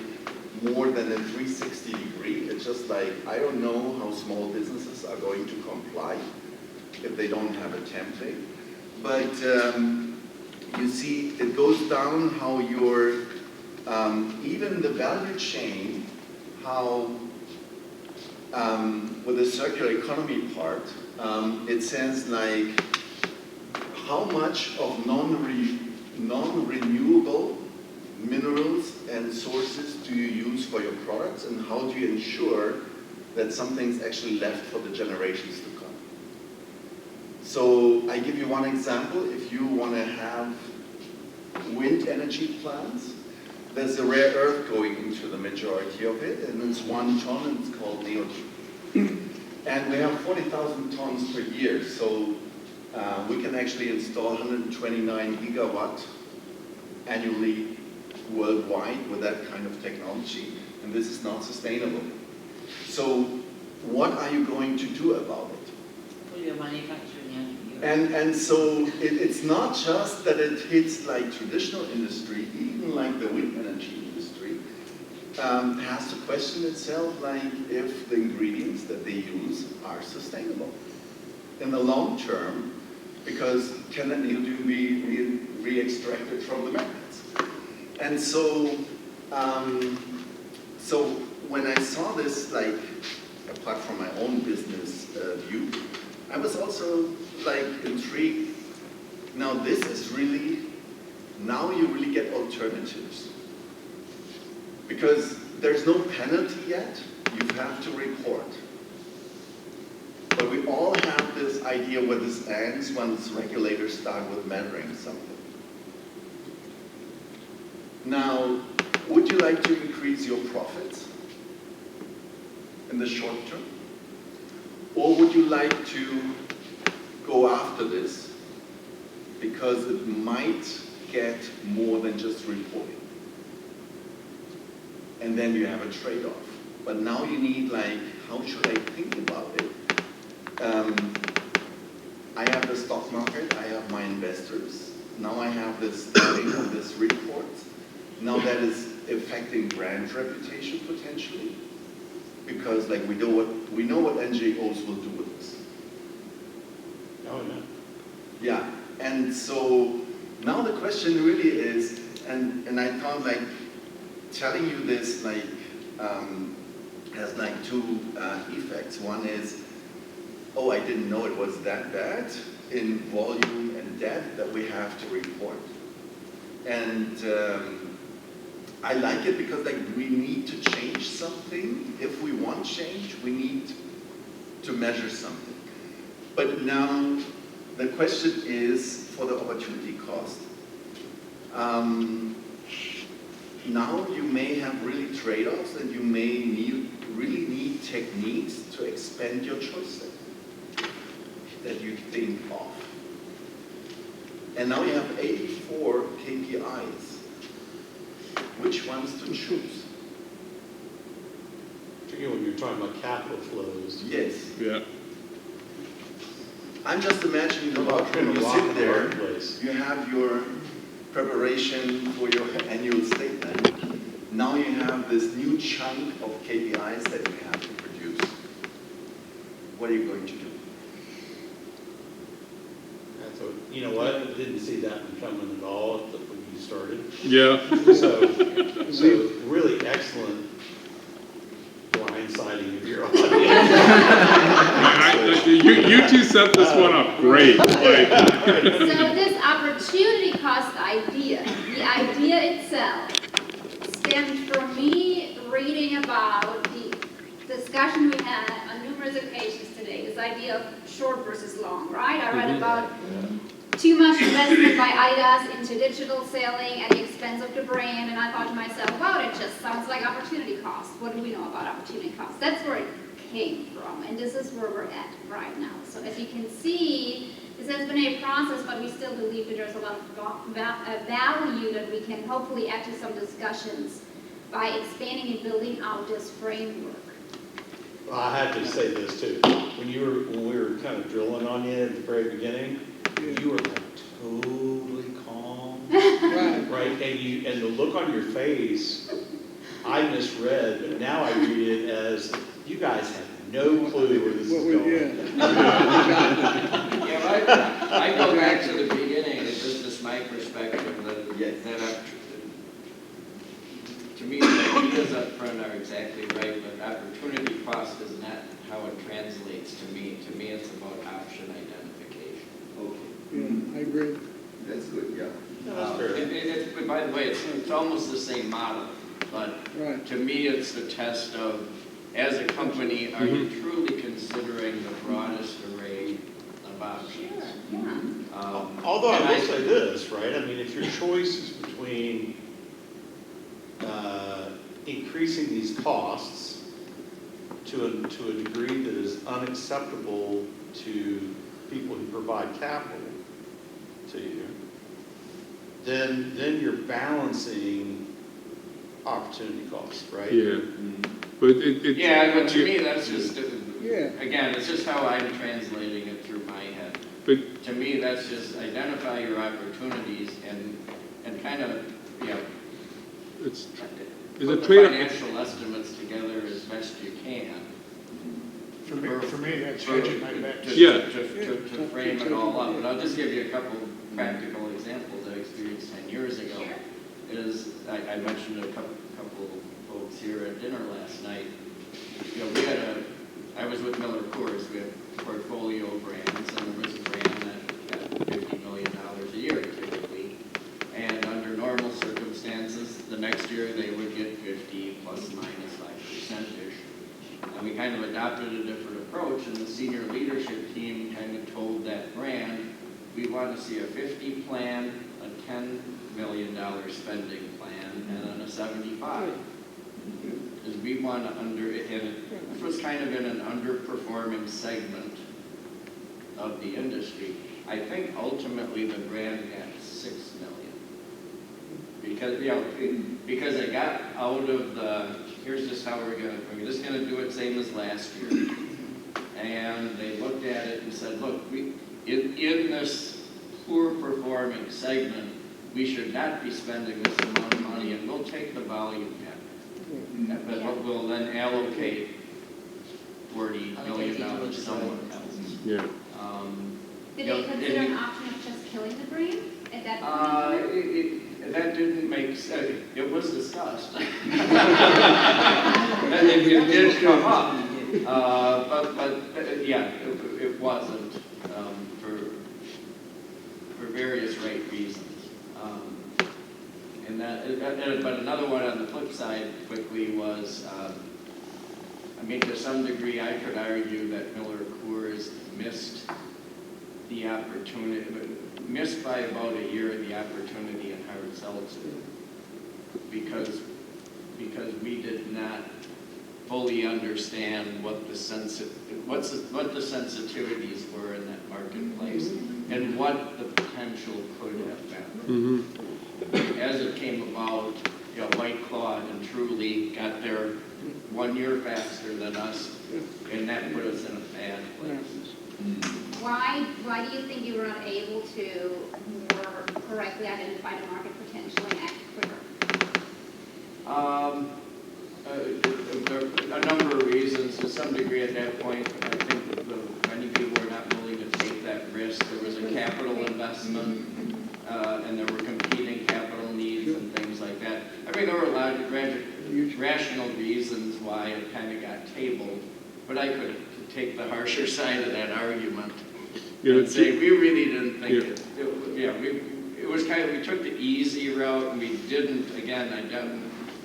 more than a 360 degree. It's just like, I don't know how small businesses are going to comply if they don't have a template. But you see, it goes down how your, even the value chain, how with the circular economy part, it says like, how much of non-renewable minerals and sources do you use for your products, and how do you ensure that something's actually left for the generations to come? So I give you one example. If you want to have wind energy plants, there's a rare earth going into the majority of it, and it's 1 ton, and it's called neodymium. And we have 40,000 tons per year, so we can actually install 129 gigawatt annually worldwide with that kind of technology, and this is not sustainable. So what are you going to do about it? Well, you're manufacturing out of Europe. And so it's not just that it hits like traditional industry, even like the wind energy industry, has to question itself like if the ingredients that they use are sustainable in the long term, because can that neodymium be re-extracted from the magnets? And so, so when I saw this, like, apart from my own business view, I was also like intrigued. Now this is really, now you really get alternatives. Because there's no penalty yet, you have to report. But we all have this idea where this ends once regulators start with measuring something. Now, would you like to increase your profits in the short term? Or would you like to go after this because it might get more than just reporting? And then you have a trade-off. But now you need like, how should I think about it? I have the stock market, I have my investors. Now I have this thing of this report. Now that is affecting brand reputation potentially, because like we know what NGOs will do with this. Oh, yeah. Yeah, and so now the question really is, and I thought like telling you this like has like two effects. One is, oh, I didn't know it was that bad in volume and depth that we have to report. And I like it because like we need to change something. If we want change, we need to measure something. But now the question is for the opportunity cost. Now you may have really trade-offs, and you may really need techniques to expand your choice set that you think of. And now you have 84 KPIs. Which ones to choose? Particularly when you're talking about capital flows. Yes. Yeah. I'm just imagining about when you sit there, you have your preparation for your annual statement. Now you have this new chunk of KPIs that you have to produce. What are you going to do? That's a, you know what? I didn't see that one coming at all when you started. Yeah. So really excellent blindsiding of your audience. You two set this one up great. Like, So this opportunity cost idea, the idea itself, stemmed from me reading about the discussion we had on numerous occasions today, this idea of short versus long, right? I read about too much investment by IDAS into digital selling at the expense of the brand, and I thought to myself, wow, it just sounds like opportunity cost. What do we know about opportunity costs? That's where it came from, and this is where we're at right now. So as you can see, this has been a process, but we still believe that there's a lot of value that we can hopefully add to some discussions by expanding and building out this framework. Well, I have to say this too. When we were kind of drilling on you at the very beginning, you were like totally calm, right? And the look on your face, I misread, but now I read it as you guys have no clue where this is going. Yeah, I go back to the beginning, it's just my perspective that to me, the ideas up front are exactly right, but opportunity cost is not how it translates to me. To me, it's about option identification. Okay, Yeah, I agree. that's good, yeah. That's fair. But by the way, it's almost the same model, but Right. to me, it's the test of, as a company, are you truly considering the broadest array of options? Yeah. Although I will say this, right? I mean, if your choice is between increasing these costs to a degree that is unacceptable to people who provide capital to you, then you're balancing opportunity costs, right? Yeah. But it Yeah, but to me, that's just, Yeah. again, it's just how I'm translating it through my head. But To me, that's just identify your opportunities and kind of, you know, it's put a the trade-off. financial estimates together as best you can. For me, that's For- hedging my bets. to- Yeah. To frame it all up, and I'll just give you a couple practical examples I experienced 10 years ago. I mentioned a couple folks here at dinner last night. You know, I was with Miller Coors, we have portfolio brands, and there was a brand that got $50 million a year typically. And under normal circumstances, the next year they would get 50 plus minus 5%-ish. And we kind of adopted a different approach, and the senior leadership team kind of told that brand, we want to see a 50 plan, a $10 million spending plan, and then a 75. Because we want to this was kind of in an underperforming segment of the industry. I think ultimately the brand got $6 million. Because, you know, because it got out of the, here's just how we're just going to do it same as last year. And they looked at it and said, look, in this poor performing segment, we should not be spending this amount of money, and we'll take the volume hit. But we'll then allocate $40 million somewhere else. Yeah. Did You know, they consider an option of just killing the brand at that point? That didn't make sense. It was discussed. It did come up. But yeah, it wasn't for various right reasons. But another one on the flip side quickly was, I mean, to some degree, I could argue that Miller Coors missed the opportunity, missed by about a year the opportunity in hard seltzer because we did not fully understand what the sensitivities were in that marketplace and what the potential could have been. As it came about, you know, White Claw and Truly got there 1 year faster than us, and that put us in a bad place. Why do you think you were not able to more correctly identify the market potential and act quicker? There are a number of reasons. To some degree at that point, I think many people were not willing to take that risk. There was a capital investment, and there were competing capital needs and things like that. I mean, there were a lot of rational reasons why it kind of got tabled, but I could take the harsher side of that argument and say we really didn't think it was kind of, we took the easy route and we didn't, again,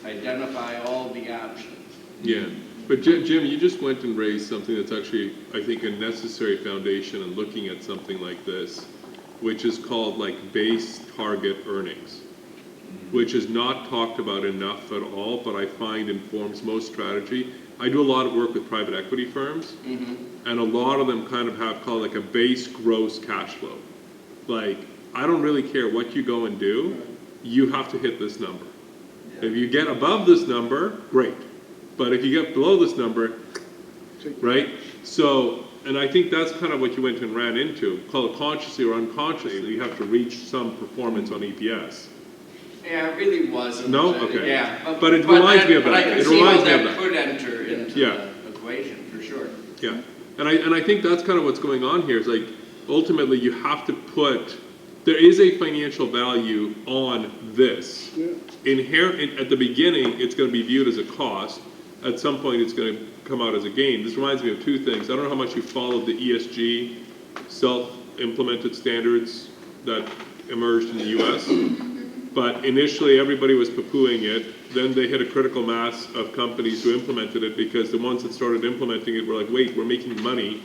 identify all the options. Yeah, but Jim, you just went and raised something that's actually, I think, a necessary foundation in looking at something like this, which is called like base target earnings. which is not talked about enough at all, but I find informs most strategy. I do a lot of work with private equity firms, and a lot of them kind of have called like a base gross cash flow. Like, I don't really care what you go and do, you have to hit this number. If you get above this number, great. But if you get below this number, right? So, and I think that's kind of what you went and ran into. Call it consciously or unconsciously, you have to reach some performance on EPS. Yeah, it really wasn't. No? Okay. Yeah. But it reminds me of that. But I can It see how reminds me of that that. could enter into Yeah. the equation, for sure. Yeah, and I think that's kind of what's going on here, is like, ultimately you have to put, there is a financial value on this. Yeah. Inherent, at the beginning, it's gonna be viewed as a cost, at some point it's gonna come out as a gain. This reminds me of two things. I don't know how much you followed the ESG self-implemented standards that emerged in the US, but initially everybody was poo-pooing it. Then they hit a critical mass of companies who implemented it, because the ones that started implementing it were like, wait, we're making money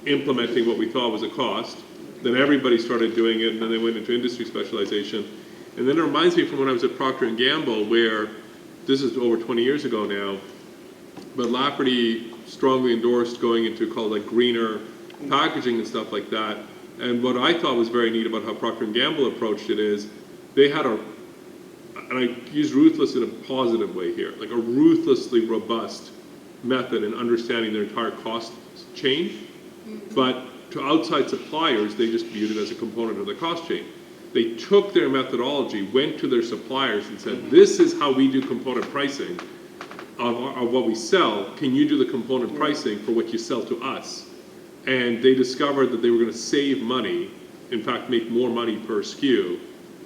implementing what we thought was a cost. Then everybody started doing it, and then they went into industry specialization. And then it reminds me from when I was at Procter & Gamble, where, this is over 20 years ago now, but Lafferty strongly endorsed going into called like greener packaging and stuff like that. And what I thought was very neat about how Procter & Gamble approached it is, they had a, and I use ruthless in a positive way here, like a ruthlessly robust method in understanding their entire cost chain. But to outside suppliers, they just viewed it as a component of the cost chain. They took their methodology, went to their suppliers and said, this is how we do component pricing of what we sell. Can you do the component pricing for what you sell to us? And they discovered that they were going to save money, in fact, make more money per SKU,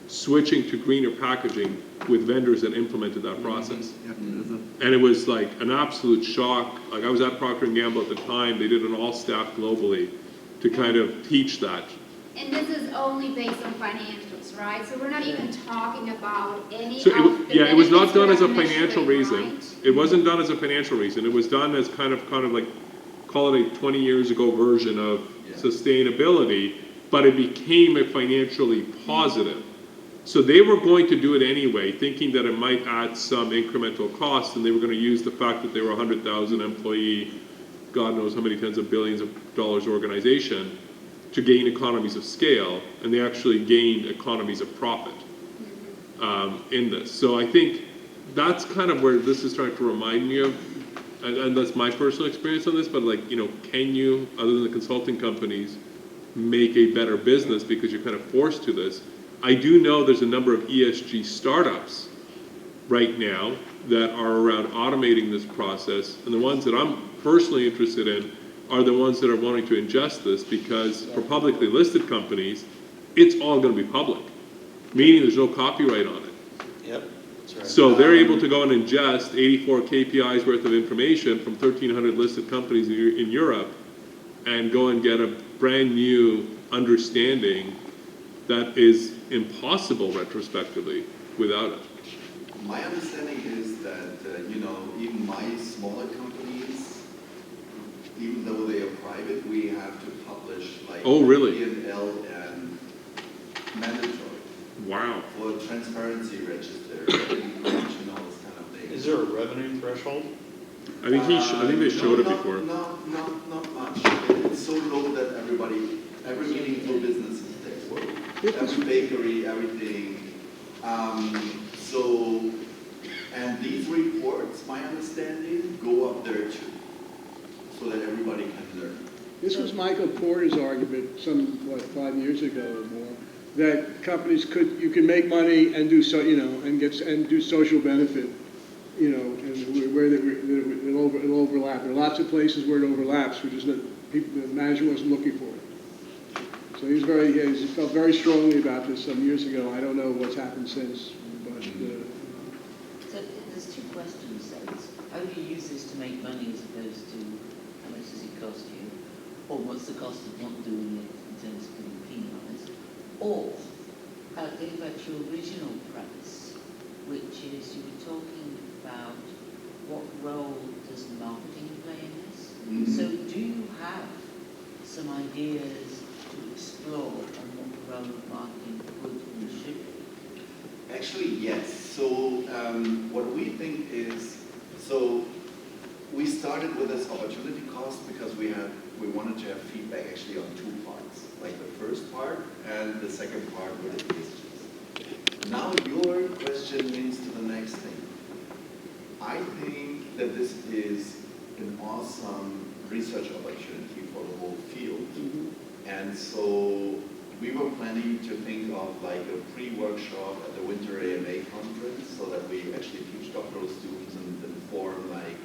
switching to greener packaging with vendors that implemented that process. And it was like an absolute shock. Like, I was at Procter & Gamble at the time. They did an all-staff globally to kind of teach that. And this is only based on financials, right? So we're not even talking about any So of the it was not benefits done we're as a measuring, financial reason. right? It wasn't done as a financial reason. It was done as kind of like, call it a 20 years ago version of sustainability, but it became a financially positive. So they were going to do it anyway, thinking that it might add some incremental cost, and they were going to use the fact that they were a 100,000 employee, God knows how many tens of billions of dollars organization, to gain economies of scale, and they actually gained economies of profit in this. So I think that's kind of where this is trying to remind me of, and that's my personal experience on this, but like, you know, can you, other than the consulting companies, make a better business because you're kind of forced to this? I do know there's a number of ESG startups right now that are around automating this process, and the ones that I'm personally interested in are the ones that are wanting to ingest this, because for publicly listed companies, it's all going to be public, meaning there's no copyright on it. Yep, that's right. So they're able to go and ingest 84 KPIs worth of information from 1,300 listed companies in Europe and go and get a brand new understanding that is impossible retrospectively without it. My understanding is that, you know, even my smaller companies, even though they are private, we have to publish like Oh, really? P&L and mandatory Wow. for transparency register, and all this kind of thing. Is there a revenue threshold? I think I think they showed it before. Not much. It's so low that every meaningful business is there. Every bakery, everything. And these reports, my understanding, go up there too, so that everybody can learn. This was Michael Porter's argument 5 years ago or more, that companies you can make money and do and do social benefit, you know, and where it'll overlap. There are lots of places where it overlaps, which is that the management wasn't looking for it. So he felt very strongly about this some years ago. I don't know what's happened since, but. So there's two questions then. How do you use this to make money as opposed to how much does it cost you? Or what's the cost of not doing it in terms of being penalised? Or going back to your original premise, which is you were talking about what role does marketing play in this? Mm-hmm. So do you have some ideas to explore on what the role of marketing could and should be? Actually, yes. So what we think is, so we started with this opportunity cost because we wanted to have feedback actually on two parts, like the first part and the second part with the PhDs. Now your question links to the next thing. I think that this is an awesome research opportunity for the whole field. And so we were planning to think of like a pre-workshop at the Winter AMA conference so that we actually teach doctoral students and form like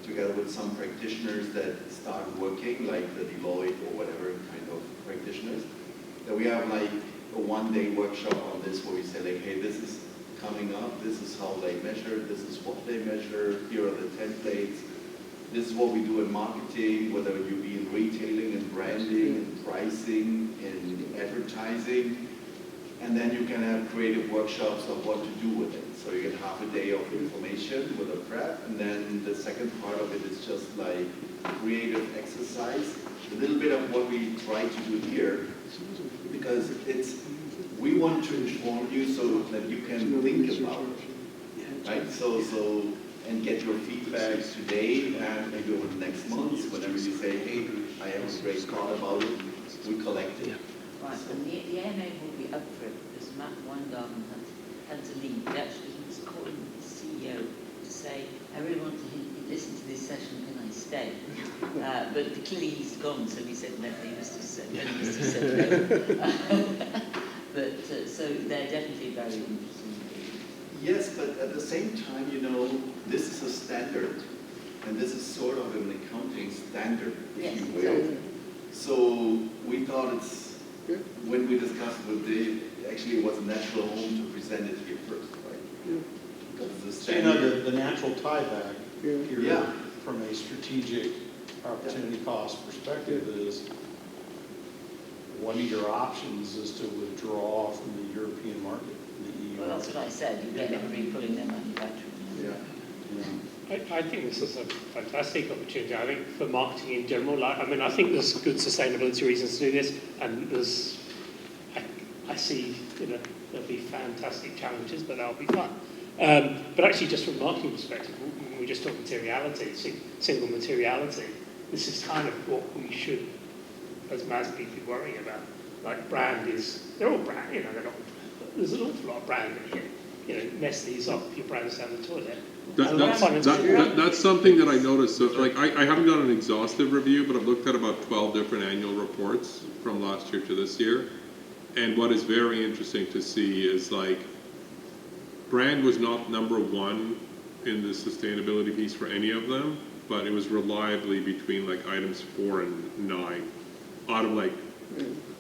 together with some practitioners that start working, like the Deloitte or whatever kind of practitioners, that we have like a one-day workshop on this where we say like, hey, this is coming up, this is how they measure, this is what they measure, here are the templates, this is what we do in marketing, whether you be in retailing and branding and pricing and advertising, and then you can have creative workshops of what to do with it. So you get half a day of information with a prep, and then the second part of it is just like creative exercise, a little bit of what we try to do here, because we want to inform you so that you can think about it, right? So and get your feedback today and maybe over the next months, whenever you say, hey, I have a great thought about it, we collect it. Right, and the AMA will be up for it because Matt Weingarten had to leave. Actually, he was calling the CEO to say, I really want to listen to this session, can I stay? But clearly he's gone, so he said no, he must have said no. But so they're definitely very interesting. Yes, but at the same time, you know, this is a standard, and this is sort of an accounting standard, if you will. Exactly. So we thought when we discussed with Dave, actually it was a natural home to present it here first, right? Because it's a So you know, standard. the natural tieback here Yeah. from a strategic opportunity cost perspective is one of your options is to withdraw from the European market, the EU Well, that's market. what I said. You get everybody pulling their manufacturing. Yeah. I think this is a fantastic opportunity. I think for marketing in general, I think there's good sustainability reasons to do this, and I see, there'll be fantastic challenges, but that'll be fun. But actually, just from a marketing perspective, when we just talk materiality, single materiality, this is kind of what we should, as MASB, be worrying about. Like they're all brand, there's an awful lot of brand in here. Mess these up, your brand's down the toilet. That's something that I noticed. So, like, I haven't done an exhaustive review, but I've looked at about 12 different annual reports from last year to this year. And what is very interesting to see is, like, brand was not number one in the sustainability piece for any of them, but it was reliably between, like, items 4 and 9 out of, like,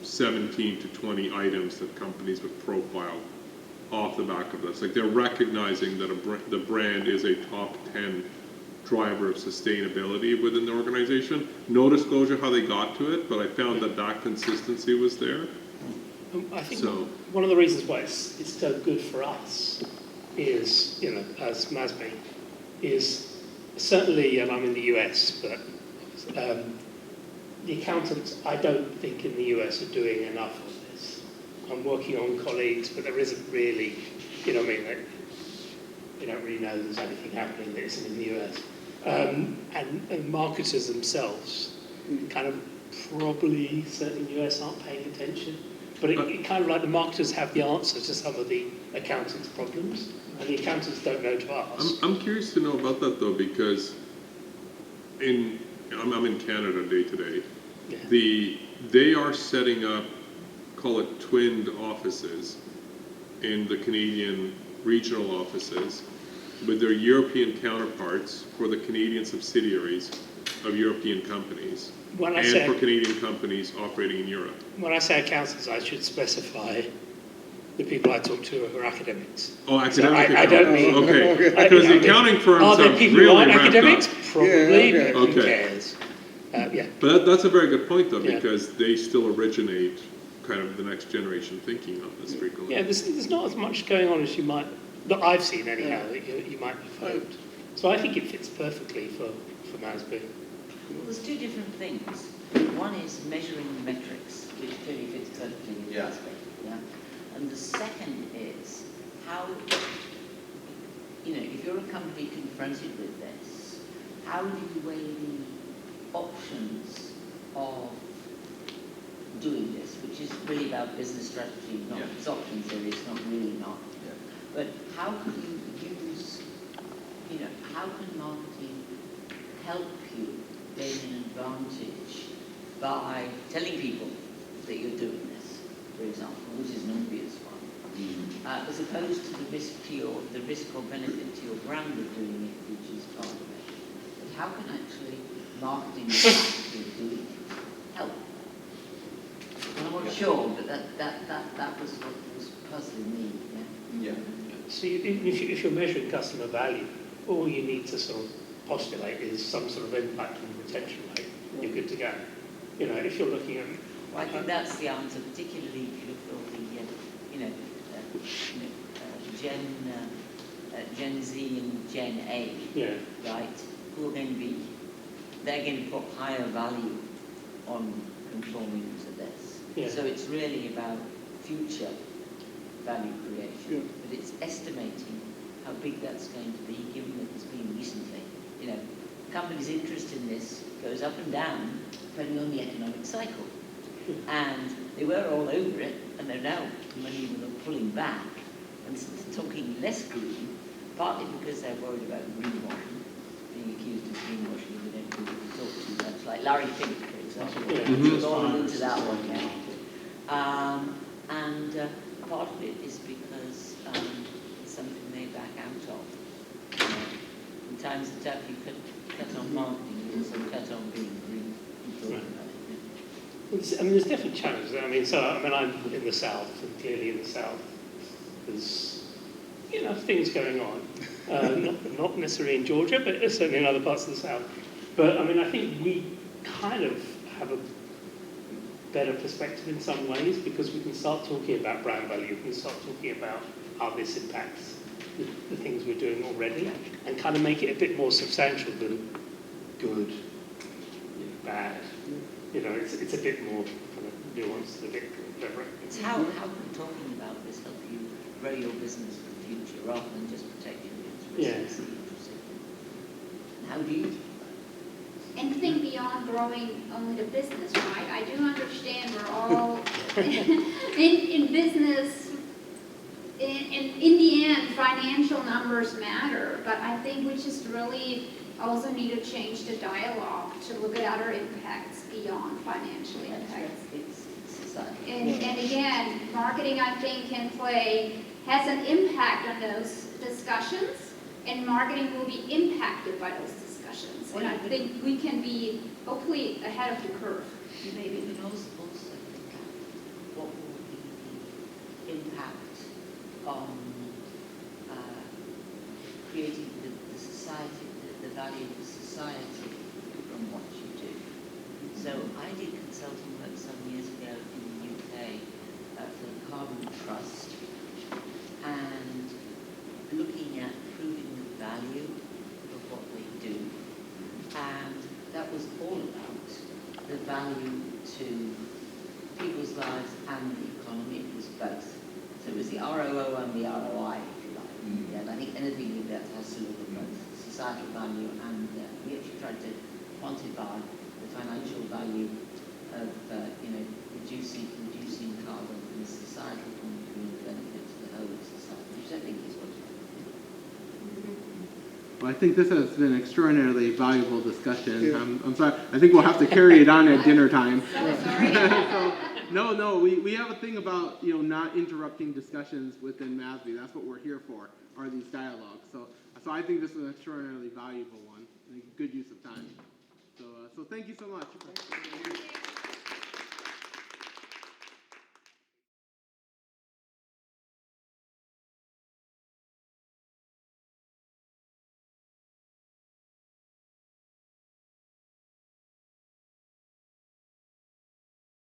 17 to 20 items that companies would profile off the back of this. Like, they're recognizing that the brand is a top 10 driver of sustainability within the organization. No disclosure how they got to it, but I found that consistency was there. I think one of the reasons why it's so good for us is, as MASB, is certainly, and I'm in the US, but the accountants, I don't think in the US are doing enough of this. I'm working on colleagues, but there isn't really, they don't really know there's anything happening that isn't in the US. And marketers themselves kind of probably, certainly in the US, aren't paying attention. But it kind of like the marketers have the answer to some of the accountants' problems, and the accountants don't know to ask. I'm curious to know about that, though, because I'm in Canada day to day. Yeah. They are setting up, call it twinned offices in the Canadian regional offices with their European counterparts for the Canadian subsidiaries of European companies and for Canadian companies operating in Europe. When I say accountants, I should specify the people I talk to who are academics. Oh, academic I don't mean... Okay, because the accounting firms are there people who really aren't ramped academics? up. Probably, Yeah, but who okay. cares? Yeah. But that's a very good point, though, Yeah. because they still originate kind of the next generation thinking on this frequently. Yeah, there's not as much going on as you might, that I've seen anyhow, that you might have hoped. So I think it fits perfectly for MASB. Well, there's two different things. One is measuring the metrics, which clearly fits perfectly with Yeah. aspect. Yeah. And the second is how, if you're a company confronted with this, how do you weigh the options of doing this, which is really about business strategy, not its option theory, it's not really not. Yeah. But how can you use, how can marketing help you gain an advantage by telling people that you're doing this, for example, which is an obvious one, as opposed to the risk or benefit to your brand of doing it, which is part of it. But how can actually marketing the fact of doing it help? I'm not sure, but that was what was puzzling me. Yeah. So if you're measuring customer value, all you need to sort of postulate is some sort of impact on retention rate, and you're good to go. If you're looking at... Well, I think that's the answer, particularly if you look at Gen Z and Gen A, right, who are going to be, they're going to put higher value on conforming to this. Yeah. So it's really about future value creation, but it's estimating how big that's going to be, given that it's been recently. Companies' interest in this goes up and down depending on the economic cycle. And they were all over it, and they're now many of them are pulling back and talking less green, partly because they're worried about greenwashing, being accused of greenwashing if they don't really talk too much, like Larry Fink, for example. We've all into that one now. And part of it is because it's something they back out of. In times of tough, you cut on marketing, you also cut on being green. There's different challenges. I'm in the South, and clearly in the South, there's, things going on. Not necessarily in Georgia, but certainly in other parts of the South. But, I think we kind of have a better perspective in some ways, because we can start talking about brand value, we can start talking about how this impacts the things we're doing already, and kind of make it a bit more substantial than good, bad. It's a bit more kind of nuanced, a bit clever. It's how can talking about this help you grow your business for the future rather than just protect your interests? How do you? And think beyond growing only the business, right? I do understand we're all in business. In the end, financial numbers matter, but I think we just really also need to change the dialogue to look at other impacts beyond financial impacts. And again, marketing, I think, has an impact on those discussions, and marketing will be impacted by those discussions. And I think we can be hopefully ahead of the curve. Maybe we can also think about what will be the impact on creating the society, the value of the society from what you do. So I did consulting work some years ago in the UK for the Carbon Trust, and looking at proving the value of what they do. And that was all about the value to people's lives and the economy. It was both. So it was the ROO and the ROI, if you like. And I think anything like that has to look at both societal value and we actually tried to quantify the financial value of reducing carbon from a societal point of view and benefit to the whole of society, which I think is what Well, I think this has been an extraordinarily valuable discussion. I'm sorry. I think we'll have to carry it on at dinner time. So, no, we have a thing about not interrupting discussions within MASB. That's what we're here for, are these dialogues. So I think this is an extraordinarily valuable one, and a good use of time. So thank you so much.